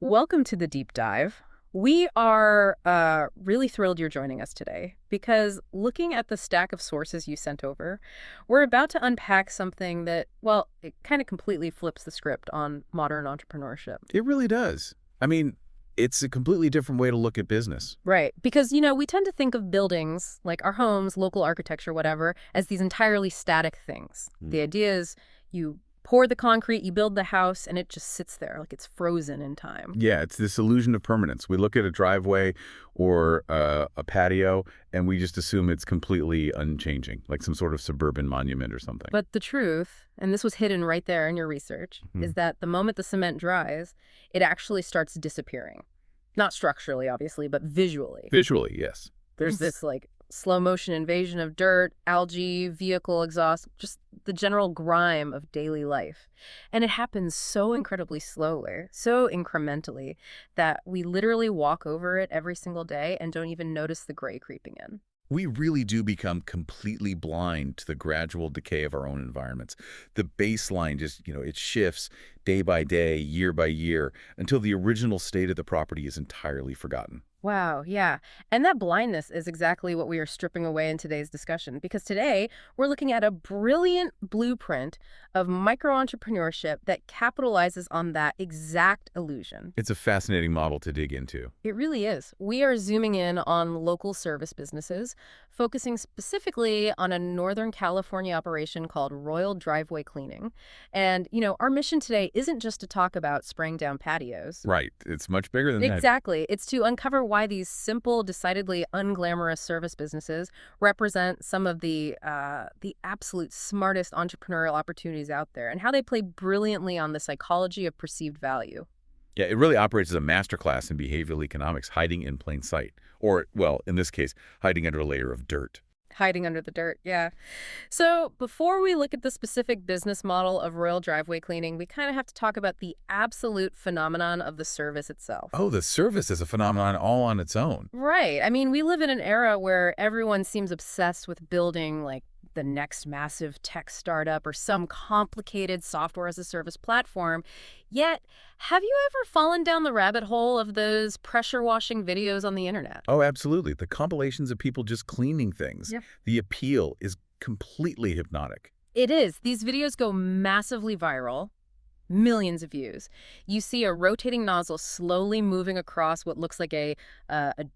Welcome to the deep dive. We are really thrilled you're joining us today because looking at the stack of sources you sent over, we're about to unpack something that, well, it kind of completely flips the script on modern entrepreneurship. It really does. I mean, it's a completely different way to look at business. Right. Because, we tend to think of buildings, like our homes, local architecture, whatever, as these entirely static things. Mm. The idea is you pour the concrete, you build the house, and it just sits there like it's frozen in time. Yeah, it's this illusion of permanence. We look at a driveway or a patio, and we just assume it's completely unchanging, like some sort of suburban monument or something. But the truth, and this was hidden right there in your research, is that the moment the cement dries, it actually starts disappearing. Not structurally, obviously, but visually. Visually, yes. There's this like slow motion invasion of dirt, algae, vehicle exhaust, just the general grime of daily life. And it happens so incredibly slowly, so incrementally, that we literally walk over it every single day and don't even notice the gray creeping in. We really do become completely blind to the gradual decay of our own environments. The baseline just, it shifts day by day, year by year, until the original state of the property is entirely forgotten. Wow, yeah. And that blindness is exactly what we are stripping away in today's discussion, because today we're looking at a brilliant blueprint of micro-entrepreneurship that capitalizes on that exact illusion. It's a fascinating model to dig into. It really is. We are zooming in on local service businesses, focusing specifically on a Northern California operation called Royal Driveway Cleaning. And, our mission today isn't just to talk about spraying down patios. Right. It's much bigger than that. Exactly. It's to uncover why these simple, decidedly unglamorous service businesses represent some of the absolute smartest entrepreneurial opportunities out there, and how they play brilliantly on the psychology of perceived value. Yeah, it really operates as a masterclass in behavioral economics, hiding in plain sight. Or, well, in this case, hiding under a layer of dirt. Hiding under the dirt, yeah. So before we look at the specific business model of Royal Driveway Cleaning, we kind of have to talk about the absolute phenomenon of the service itself. Oh, the service is a phenomenon all on its own. Right. I mean, we live in an era where everyone seems obsessed with building, like, the next massive tech startup or some complicated software as a service platform. Yet, have you ever fallen down the rabbit hole of those pressure washing videos on the internet? Oh, absolutely. The compilations of people just cleaning things. Yeah. The appeal is completely hypnotic. It is. These videos go massively viral. Millions of views. You see a rotating nozzle slowly moving across what looks like a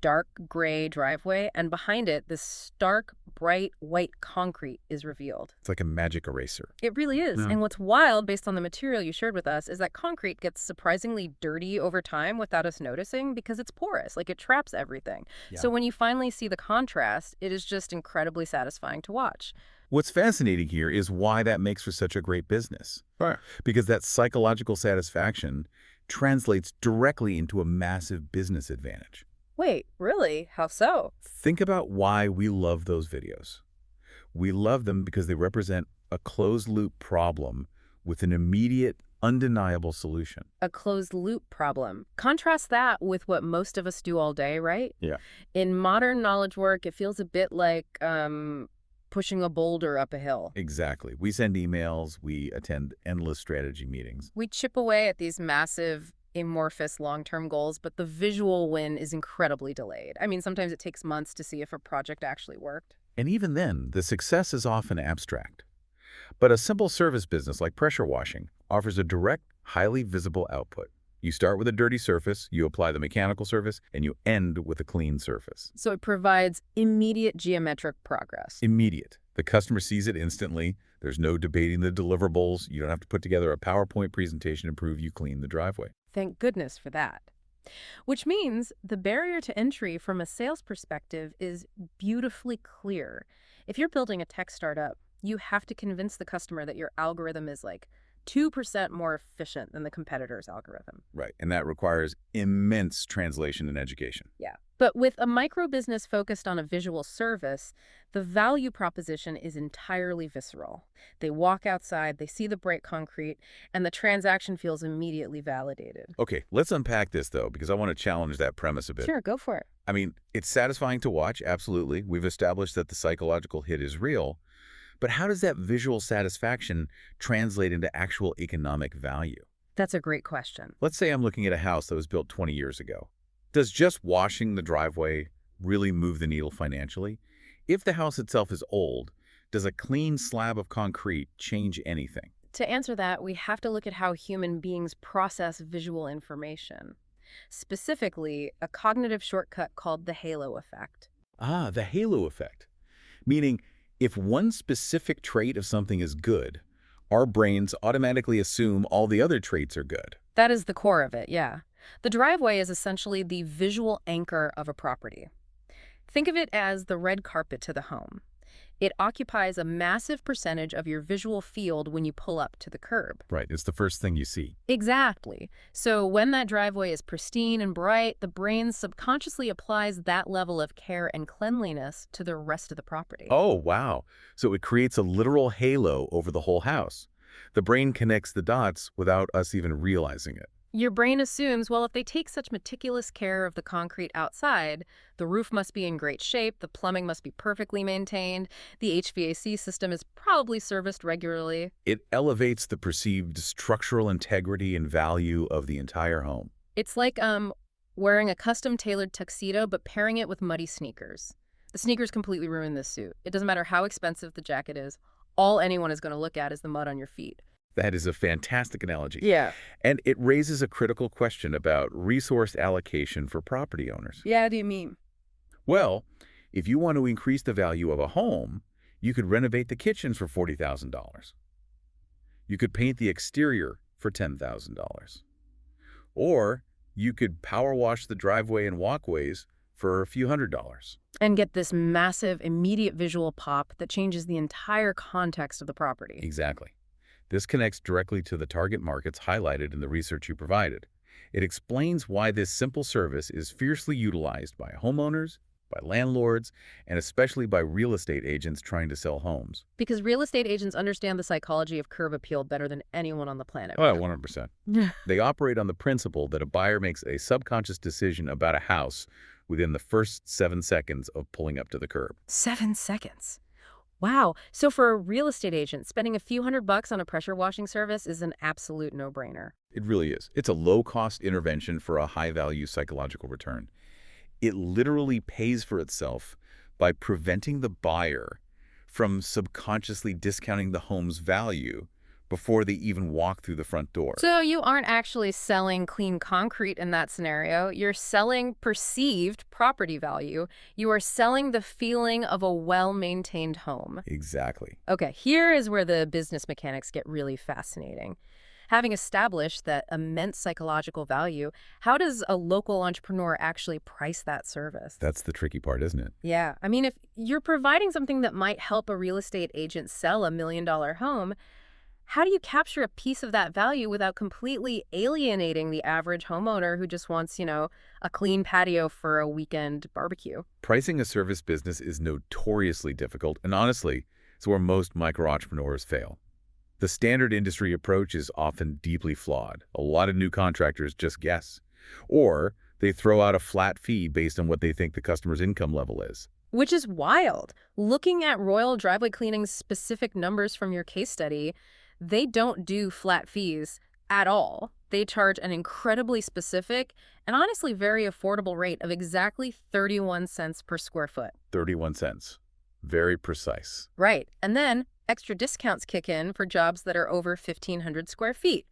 dark gray driveway, and behind it, this stark, bright white concrete is revealed. It's like a magic eraser. It really is. Yeah. And what's wild, based on the material you shared with us, is that concrete gets surprisingly dirty over time without us noticing because it's porous, like it traps everything. Yeah. So when you finally see the contrast, it is just incredibly satisfying to watch. What's fascinating here is why that makes for such a great business. Right. Because that psychological satisfaction translates directly into a massive business advantage. Wait, really? How so? Think about why we love those videos. We love them because they represent a closed-loop problem with an immediate, undeniable solution. A closed loop problem. Contrast that with what most of us do all day, right? Yeah. In modern knowledge work, it feels a bit like pushing a boulder up a hill. Exactly. We send emails, we attend endless strategy meetings. We chip away at these massive, amorphous long-term goals, but the visual win is incredibly delayed. I mean, sometimes it takes months to see if a project actually worked. And even then, the success is often abstract. But a simple service business like pressure washing offers a direct, highly visible output. You start with a dirty surface, you apply the mechanical surface, and you end with a clean surface. So it provides immediate geometric progress. Immediate. The customer sees it instantly. There's no debating the deliverables. You don't have to put together a PowerPoint presentation to prove you cleaned the driveway. Thank goodness for that. Which means the barrier to entry from a sales perspective is beautifully clear. If you're building a tech startup, you have to convince the customer that your algorithm is like 2% more efficient than the competitor's algorithm. Right. And that requires immense translation and education. Yeah. But with a micro business focused on a visual service, the value proposition is entirely visceral. They walk outside, they see the bright concrete, and the transaction feels immediately validated. Okay, let's unpack this, though, because I want to challenge that premise a bit. Sure, go for it. I mean, it's satisfying to watch, absolutely. We've established that the psychological hit is real. But how does that visual satisfaction translate into actual economic value? That's a great question. Let's say I'm looking at a house that was built 20 years ago. Does just washing the driveway really move the needle financially? If the house itself is old, does a clean slab of concrete change anything? To answer that, we have to look at how human beings process visual information. Specifically, a cognitive shortcut called the halo effect. Ah, the halo effect. Meaning, if one specific trait of something is good, our brains automatically assume all the other traits are good. That is the core of it, yeah. The driveway is essentially the visual anchor of a property. Think of it as the red carpet to the home. It occupies a massive percentage of your visual field when you pull up to the curb. Right, it's the first thing you see. Exactly. So when that driveway is pristine and bright, the brain subconsciously applies that level of care and cleanliness to the rest of the property. Oh, wow. So it creates a literal halo over the whole house. The brain connects the dots without us even realizing it. Your brain assumes, well, if they take such meticulous care of the concrete outside, the roof must be in great shape, the plumbing must be perfectly maintained, the HVAC system is probably serviced regularly. It elevates the perceived structural integrity and value of the entire home. It's like wearing a custom-tailored tuxedo but pairing it with muddy sneakers. The sneakers completely ruin this suit. It doesn't matter how expensive the jacket is. All anyone is going to look at is the mud on your feet. That is a fantastic analogy. Yeah. And it raises a critical question about resource allocation for property owners. Yeah, what do you mean? Well, if you want to increase the value of a home, you could renovate the kitchen for $40,000. You could paint the exterior for $10,000. Or you could power wash the driveway and walkways for a few $100s. And get this massive, immediate visual pop that changes the entire context of the property. Exactly. This connects directly to the target markets highlighted in the research you provided. It explains why this simple service is fiercely utilized by homeowners, by landlords, and especially by real estate agents trying to sell homes. Because real estate agents understand the psychology of curb appeal better than anyone on the planet. Oh, 100%. They operate on the principle that a buyer makes a subconscious decision about a house within the first 7 seconds of pulling up to the curb. 7 seconds. Wow. So for a real estate agent, spending a few $100 on a pressure washing service is an absolute no-brainer. It really is. It's a low-cost intervention for a high-value psychological return. It literally pays for itself by preventing the buyer from subconsciously discounting the home's value before they even walk through the front door. So you aren't actually selling clean concrete in that scenario. You're selling perceived property value. You are selling the feeling of a well-maintained home. Exactly. Okay, here is where the business mechanics get really fascinating. Having established that immense psychological value, how does a local entrepreneur actually price that service? That's the tricky part, isn't it? Yeah, I mean, if you're providing something that might help a real estate agent sell a $1 million home, how do you capture a piece of that value without completely alienating the average homeowner who just wants, a clean patio for a weekend barbecue? Pricing a service business is notoriously difficult, and honestly, it's where most micro-entrepreneurs fail. The standard industry approach is often deeply flawed. A lot of new contractors just guess. Or they throw out a flat fee based on what they think the customer's income level is. Which is wild. Looking at Royal Driveway Cleaning's specific numbers from your case study, they don't do flat fees at all. They charge an incredibly specific and honestly very affordable rate of exactly 31 cents per square foot. 31 cents. Very precise. Right. And then extra discounts kick in for jobs that are over 1,500 square feet.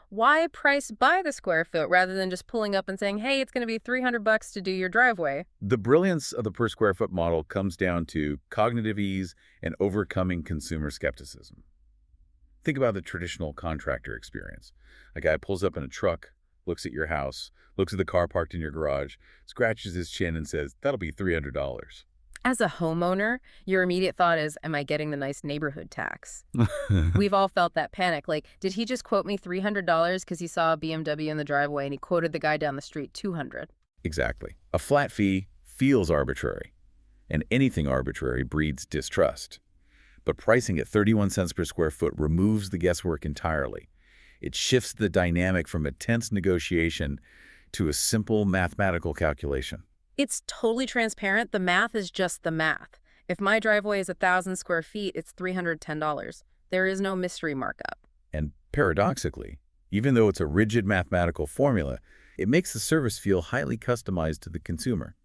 Why price by the square foot rather than just pulling up and saying, hey, it's going to be $300 to do your driveway? The brilliance of the per square foot model comes down to cognitive ease and overcoming consumer skepticism. Think about the traditional contractor experience. A guy pulls up in a truck, looks at your house, looks at the car parked in your garage, scratches his chin and says, that'll be $300. As a homeowner, your immediate thought is, am I getting the nice neighborhood tax? We've all felt that panic. Like, did he just quote me $300 because he saw a BMW in the driveway and he quoted the guy down the street $200? Exactly. A flat fee feels arbitrary, and anything arbitrary breeds distrust. But pricing at 31 cents per square foot removes the guesswork entirely. It shifts the dynamic from a tense negotiation to a simple mathematical calculation. It's totally transparent. The math is just the math. If my driveway is 1,000 square feet, it's $310. There is no mystery markup. And paradoxically, Even though it's a rigid mathematical formula, it makes the service feel highly customized to the consumer.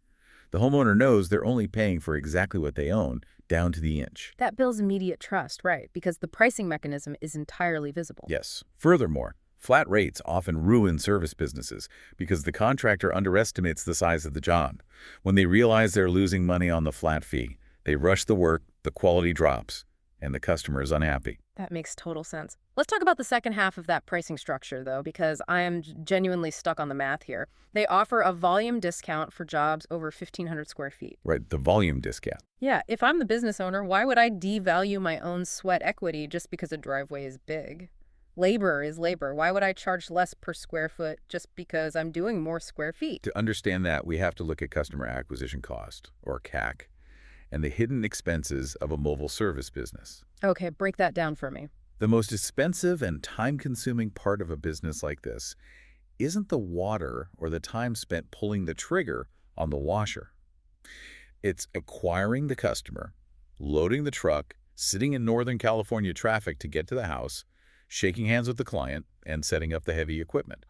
The homeowner knows they're only paying for exactly what they own, down to the inch. That builds immediate trust, right? Because the pricing mechanism is entirely visible. Yes. Furthermore, flat rates often ruin service businesses because the contractor underestimates the size of the job. When they realize they're losing money on the flat fee, they rush the work, the quality drops, and the customer is unhappy. That makes total sense. Let's talk about the second half of that pricing structure, though, because I am genuinely stuck on the math here. They offer a volume discount for jobs over 1,500 square feet. Right, the volume discount. Yeah, if I'm the business owner, why would I devalue my own sweat equity just because a driveway is big? Labor is labor. Why would I charge less per square foot just because I'm doing more square feet? To understand that, we have to look at customer acquisition cost, or CAC, and the hidden expenses of a mobile service business. Okay, break that down for me. The most expensive and time-consuming part of a business like this isn't the water or the time spent pulling the trigger on the washer. It's acquiring the customer, loading the truck, sitting in Northern California traffic to get to the house, shaking hands with the client, and setting up the heavy equipment.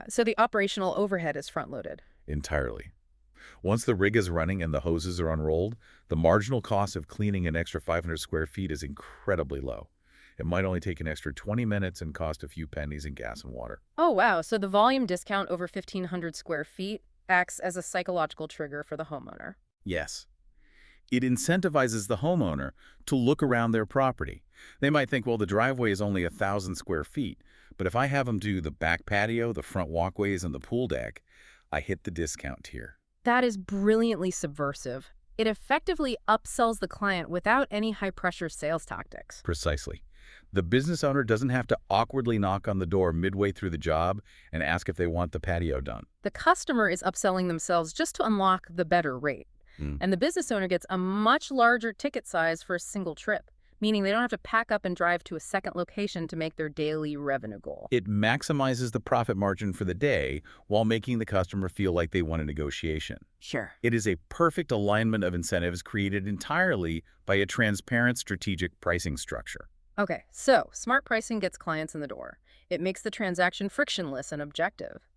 So the operational overhead is front-loaded. Entirely. Once the rig is running and the hoses are unrolled, the marginal cost of cleaning an extra 500 square feet is incredibly low. It might only take an extra 20 minutes and cost a few pennies in gas and water. Oh, wow. So the volume discount over 1,500 square feet acts as a psychological trigger for the homeowner. Yes. It incentivizes the homeowner to look around their property. They might think, well, the driveway is only 1,000 square feet, but if I have them do the back patio, the front walkways, and the pool deck, I hit the discount tier. That is brilliantly subversive. It effectively upsells the client without any high-pressure sales tactics. Precisely. The business owner doesn't have to awkwardly knock on the door midway through the job and ask if they want the patio done. The customer is upselling themselves just to unlock the better rate. And the business owner gets a much larger ticket size for a single trip, meaning they don't have to pack up and drive to a second location to make their daily revenue goal. It maximizes the profit margin for the day while making the customer feel like they won a negotiation. Sure. It is a perfect alignment of incentives created entirely by a transparent strategic pricing structure. Okay, so smart pricing gets clients in the door. It makes the transaction frictionless and objective.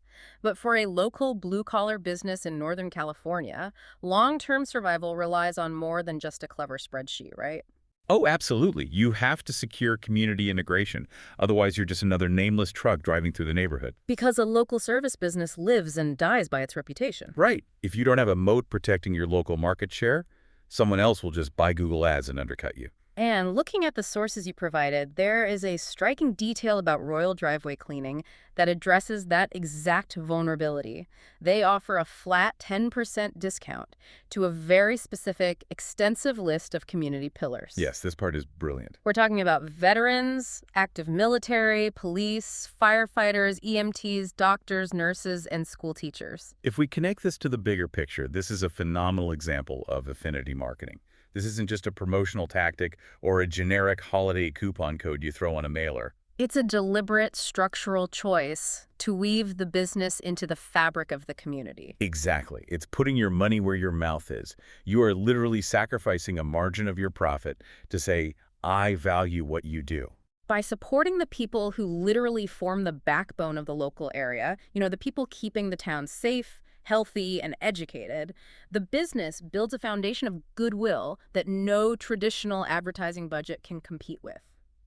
But for a local blue-collar business in Northern California, long-term survival relies on more than just a clever spreadsheet, right? Oh, absolutely. You have to secure community integration. Otherwise, you're just another nameless truck driving through the neighborhood. Because a local service business lives and dies by its reputation. Right. If you don't have a moat protecting your local market share, someone else will just buy Google Ads and undercut you. And looking at the sources you provided, there is a striking detail about Royal Driveway Cleaning that addresses that exact vulnerability. They offer a flat 10% discount to a very specific, extensive list of community pillars. Yes, this part is brilliant. We're talking about veterans, active military, police, firefighters, EMTs, doctors, nurses, and school teachers. If we connect this to the bigger picture, this is a phenomenal example of affinity marketing. This isn't just a promotional tactic or a generic holiday coupon code you throw on a mailer. It's a deliberate structural choice to weave the business into the fabric of the community. Exactly. It's putting your money where your mouth is. You are literally sacrificing a margin of your profit to say, I value what you do. By supporting the people who literally form the backbone of the local area, the people keeping the town safe, healthy, and educated, the business builds a foundation of goodwill that no traditional advertising budget can compete with.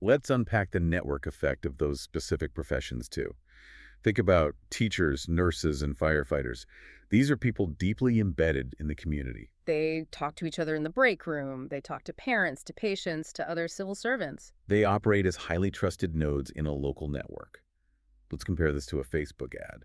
Let's unpack the network effect of those specific professions, too. Think about teachers, nurses, and firefighters. These are people deeply embedded in the community. They talk to each other in the break room. They talk to parents, to patients, to other civil servants. They operate as highly trusted nodes in a local network. Let's compare this to a Facebook ad.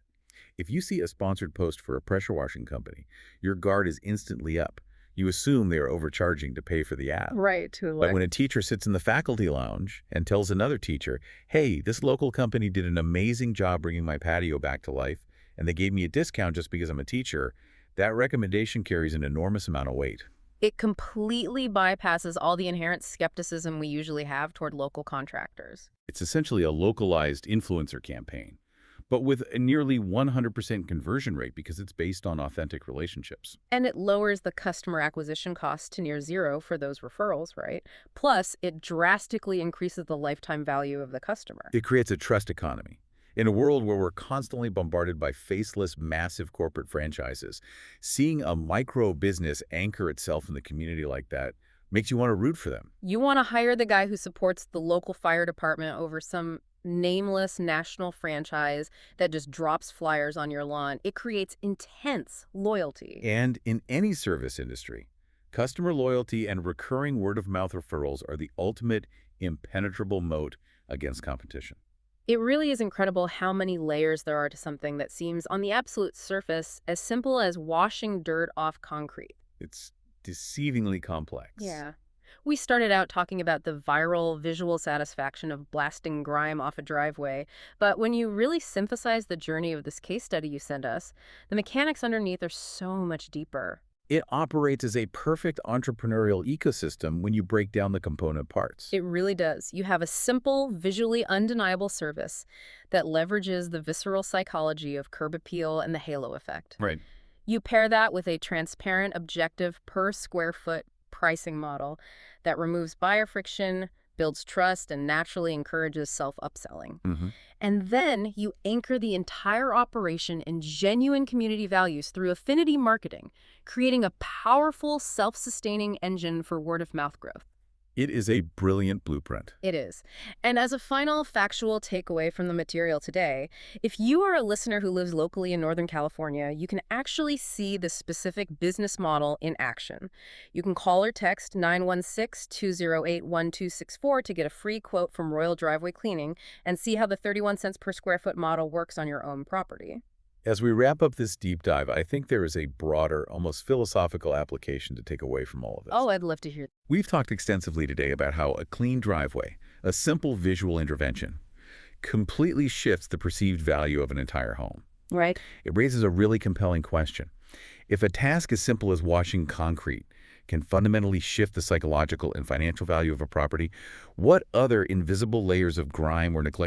If you see a sponsored post for a pressure washing company, your guard is instantly up. You assume they are overcharging to pay for the ad. Right. But when a teacher sits in the faculty lounge and tells another teacher, hey, this local company did an amazing job bringing my patio back to life, and they gave me a discount just because I'm a teacher, that recommendation carries an enormous amount of weight. It completely bypasses all the inherent skepticism we usually have toward local contractors. It's essentially a localized influencer campaign, but with a nearly 100% conversion rate because it's based on authentic relationships. And it lowers the customer acquisition cost to near zero for those referrals, right? Plus, it drastically increases the lifetime value of the customer. It creates a trust economy. In a world where we're constantly bombarded by faceless, massive corporate franchises, seeing a micro business anchor itself in the community like that makes you want to root for them. You want to hire the guy who supports the local fire department over some nameless national franchise that just drops flyers on your lawn. It creates intense loyalty. And in any service industry, customer loyalty and recurring word-of-mouth referrals are the ultimate impenetrable moat against competition. It really is incredible how many layers there are to something that seems, on the absolute surface, as simple as washing dirt off concrete. It's deceivingly complex. Yeah. We started out talking about the viral visual satisfaction of blasting grime off a driveway, but when you really synthesize the journey of this case study you sent us, the mechanics underneath are so much deeper. It operates as a perfect entrepreneurial ecosystem when you break down the component parts. It really does. You have a simple, visually undeniable service that leverages the visceral psychology of curb appeal and the halo effect. Right. You pair that with a transparent, objective, per square foot pricing model that removes buyer friction, builds trust, and naturally encourages self-upselling. Mm-hmm. And then you anchor the entire operation in genuine community values through affinity marketing, creating a powerful, self-sustaining engine for word-of-mouth growth. It is a brilliant blueprint. It is. And as a final factual takeaway from the material today, if you are a listener who lives locally in Northern California, you can actually see the specific business model in action. You can call or text 916-208-1264 to get a free quote from Royal Driveway Cleaning and see how the 31 cents per square foot model works on your own property. As we wrap up this deep dive, I think there is a broader, almost philosophical application to take away from all of this. Oh, I'd love to hear. We've talked extensively today about how a clean driveway, a simple visual intervention, completely shifts the perceived value of an entire home. Right. It raises a really compelling question. If a task as simple as washing concrete can fundamentally shift the psychological and financial value of a property, what other invisible layers of grime or neglect